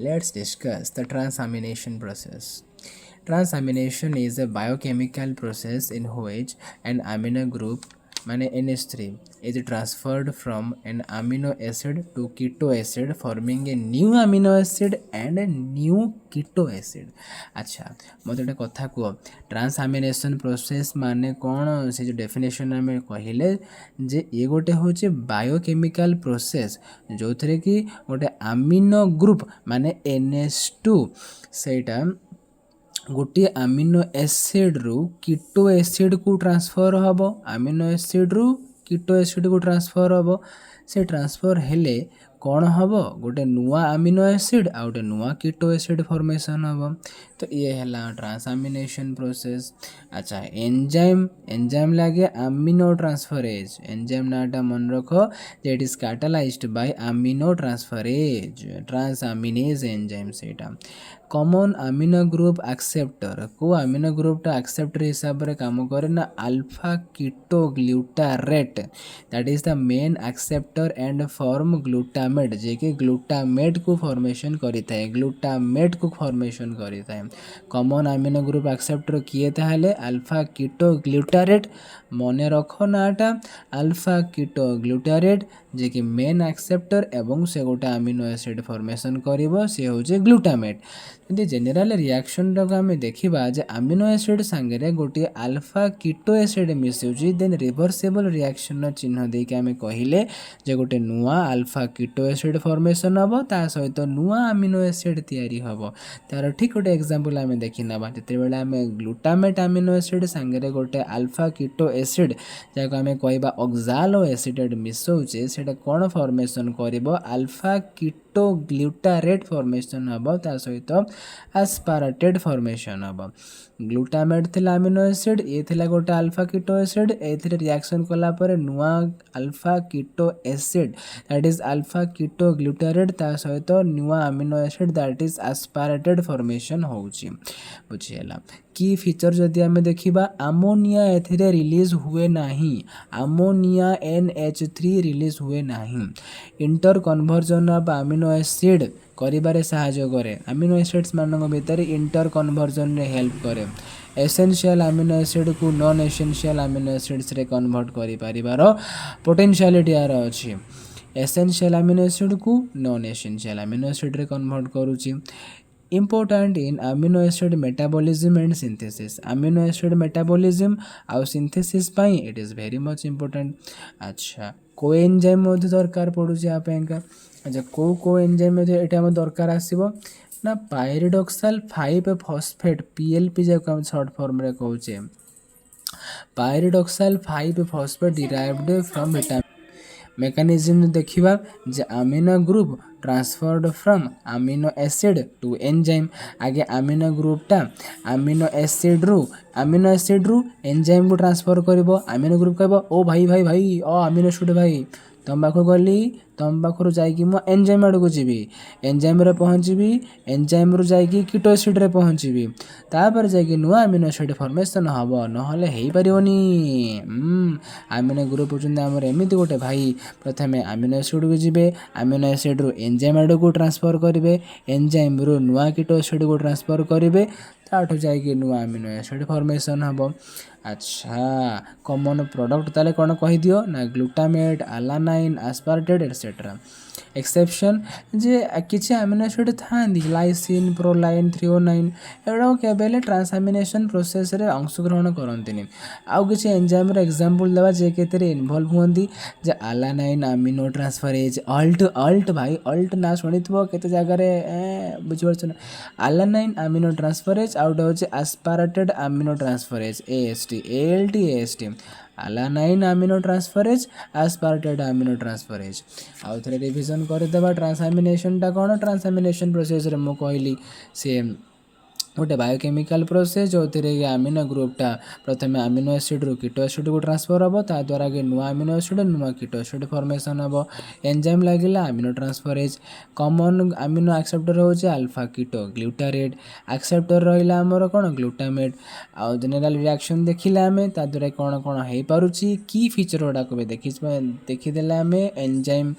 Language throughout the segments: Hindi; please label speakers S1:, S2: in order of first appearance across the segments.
S1: Let's discuss the transamination process. Transamination is a biochemical process in which an amino group माने NH3 is transferred from an amino acid to keto acid forming a new amino acid and a new keto acid. अच्छा मत गोटे कथा कह ट्रांसआमिनेशन प्रोसेस माने कौन से जो डेफिनेशन आम कहले जे ये गोटे हूँ बायोकेमिकल प्रोसेस जो थे कि गोटे आमिनो ग्रुप माने NH2 सेटा गोटे आमिनो एसिड रु कीटो एसिड को ट्रांसफर हम आमिनो एसिड रु कीटो एसिड को ट्रांसफर हम से ट्रांसफर हेले कौन हम गोटे नुआ आमिनो एसिड आ गोटे नुआ कीटो एसिड फॉर्मेशन हम तो ये है ट्रांसआमिनेशन प्रोसेस। अच्छा एंजाइम एंजाइम लगे आमिनो ट्रांसफरेज एंजाइम नाटा मन रख it is catalysed by amino transferase transaminase enzyme सेटा कॉमन आमिनो ग्रुप एक्सेप्टर को आमिनो ग्रुपटा एक्सेप्टर हिसाब से काम करे ना alpha keto glutarate that is the main acceptor and form glutamate जे कि ग्लूटामेट को फॉर्मेशन करिथाए ग्लूटामेट को फॉर्मेशन करिथाए कॉमन आमिनो ग्रुप एक्सेप्टर किए ताहले अल्फा कीटो ग्लूटारेट मने रख नाटा अल्फा कीटो ग्लूटारेट जे कि मेन एक्सेप्टर एवं से गोटे आमिनो एसिड फॉर्मेशन करिवो से होचे ग्लूटामेट। यदि जेनेराल रिएक्शन टाक आम देखा जे आमिनो एसिड सांगे गोटे अल्फा कीटो एसिड मिसुची देन रिवर्सेबल रिएक्शन चिन्ह देके आम कहले जे गोटे नुआ अल्फा कीटो एसिड फॉर्मेशन हम ता सहित नुआ आमिनो एसिड तैयारी हम तार ठीक गोटे एग्जांपल आम देखी ना जिते बड़े आम ग्लूटामेट आमिनो एसिड सांगे गोटे अल्फा कीटो एसिड जहाँ आम कहवा ऑक्सालो एसिडेट मिसौचे से कौन फॉर्मेशन कर अल्फा कीटो ग्लूटारेट फॉर्मेशन हम ता सहित एस्पाराटेड फॉर्मेशन हम ग्लूटामेट थिला अमीनो एसिड ये थिला गोटे अल्फा कीटो एसिड ए रिएक्शन कला पर नुआ alpha keto acid that is alpha keto glutarate ता सहित नुआ amino acid that is aspartate formation होउची बुझीला की फीचर जदि आम देखा आमोनिया एथिरे रिलीज हुए नहीं आमोनिया NH3 रिलीज हुए नहीं interconversion of amino acid करिबारे सहायता करे अमीनो एसिड्स मानक भितर इंटर कन्वर्जन रे हेल्प करे एसेंशियल अमीनो एसिड को नॉन एसेंशियल अमीनो एसिड्स रे कन्वर्ट करि परिबार पोटेंशियलिटी यार अछि एसेंशियल अमीनो एसिड को नॉन एसेंशियल अमीनो एसिड रे कन्वर्ट करूची important in amino acid metabolism and synthesis amino acid metabolism और synthesis pi it is very much important। अच्छा कोएंजाइम मध्ये दरकार पड़ुची आपका अच्छा कोएंजाइम मध्ये एटा हम दरकार आसीबो ना पायरिडॉक्साल 5 फॉस्फेट PLP जाको हम शॉर्ट फॉर्म रे कहूचे pyridoxal 5 phosphate derived from vitamin mechanism देखिबा जे amino group transferred from amino acid to enzyme आगे अमीनो ग्रुपटा अमीनो एसिड रु एंजाइम को ट्रांसफर करिवो अमीनो ग्रुप कहबो ओ भाई भाई भाई ओ अमीनो एसिड भाई तुम पाखु गली तुम पाखु जाइकी मो एंजाइम आड़ को जीवी एंजाइम रे पहुँचबी एंजाइम रु जाइकी कीटो एसिड रे पहुँचबी तापर जाइकी नुआ अमीनो एसिड फॉर्मेशन हम नहले हेई परिवनी अमीनो ग्रुप होचंदी हमर एमिति गोटे भाई प्रथमे अमीनो एसिड को जीवे अमीनो एसिड रु एंजाइम आड़ को ट्रांसफर करेंगे एंजाइम रु नुआ कीटो एसिड को ट्रांसफर करेंगे ताठू जाइकी नुआ अमीनो एसिड फॉर्मेशन हम। अच्छा कॉमन प्रोडक्ट ताले कौन कही दियो ना glutamate alanine aspartate etcetera exception जे किसी अमीनो एसिड था लाइसिन प्रोलाइन 309 एवं केवल ट्रांसआमिनेशन प्रोसेस रे अंशग्रहण करंतिनी आउ किसी एंजाइम रे एग्जांपल देवा जे केतरे इन्वॉल्व होंदी जे अलानाइन अमीनो ट्रांसफरेज अल्ट भाई अल्ट ना सुनिथबो केते जगह रे बुझि परछन अलानाइन अमीनो ट्रांसफरेज आउट होचे aspartate amino transferase ALT alanine amino transferase aspartate amino transferase आउ थे रिविजन करदेवा ट्रांसआमिनेशन टा कौन ट्रांसआमिनेशन प्रोसेस रे मु कहली से गोटे बायोकेमिकल प्रोसेस जो थे अमीनो ग्रुपटा प्रथम अमीनो एसिड रु कीटो एसिड को ट्रांसफर हम ता द्वारा कि नुआ अमीनो एसिड नुआ कीटो एसिड फॉर्मेशन हम एंजाइम लगिला amino transferase common amino acceptor होचे अल्फा कीटो ग्लूटारेट एक्सेप्टर रहिला हमर कोन ग्लूटामेट आ जनरल रिएक्शन देखिला हमें ता द्वारा कोन कोन हे पारुची की फीचर ओडा को देखिदेला हमें एंजाइम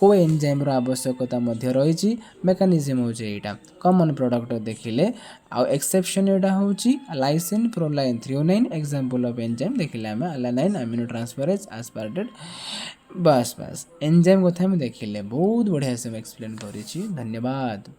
S1: को एंजाइम आवश्यकता रही मेकानिजम हूँ यहाँ कॉमन प्रोडक्ट देखिले आउ एक्सेप्शन यहाँ हूँ lysine proline threonine example of enzyme देखिले आम अलानाइन अमीनो ट्रांसफरेज आस्पार्टेट बस एंजाइम कथा देखिले बहुत बढ़िया से एक्सप्लेन करी धन्यवाद।